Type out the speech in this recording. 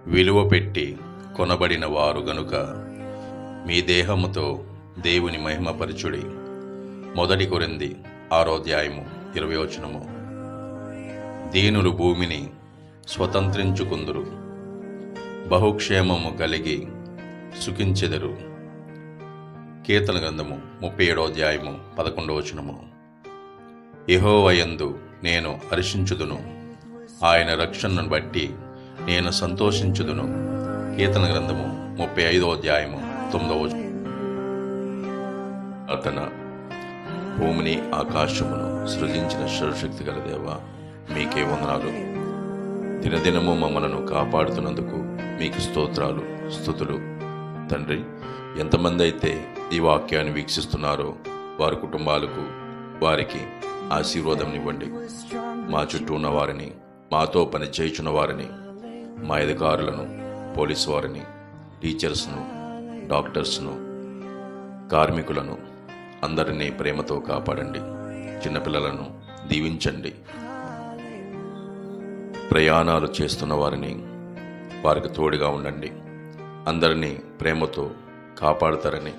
విలువ పెట్టి కొనబడిన వారు గనుక మీ దేహముతో దేవుని మహిమపరచుడి. 1 కొరింథీ 6:20. దీనులు భూమిని స్వతంత్రించుకుందురు, బహుక్షేమము కలిగి సుఖించెదరు. కీర్తన గ్రంథము 37:11. యెహోవా యందు నేను హర్షించుదును, ఆయన రక్షణను బట్టి నేను సంతోషించుదును. కీర్తన గ్రంథము 35:9. అతన భూమిని ఆకాశమును సృజించిన సర్వశక్తి గల దేవా, మీకే వందనాలు. దినదినము మమ్మలను కాపాడుతున్నందుకు మీకు స్తోత్రాలు, స్తుతులు. తండ్రి, ఎంతమంది అయితే ఈ వాక్యాన్ని వీక్షిస్తున్నారో వారి కుటుంబాలకు, వారికి ఆశీర్వాదం ఇవ్వండి. మా చుట్టూ ఉన్న వారిని, మాతో పని చేయుచున్న వారిని, మా అధికారులను, పోలీసు వారిని, టీచర్స్ను, డాక్టర్స్ను, కార్మికులను అందరినీ ప్రేమతో కాపాడండి. చిన్నపిల్లలను దీవించండి. ప్రయాణాలు చేస్తున్న వారిని, వారికి తోడుగా ఉండండి. అందరినీ ప్రేమతో కాపాడుతారని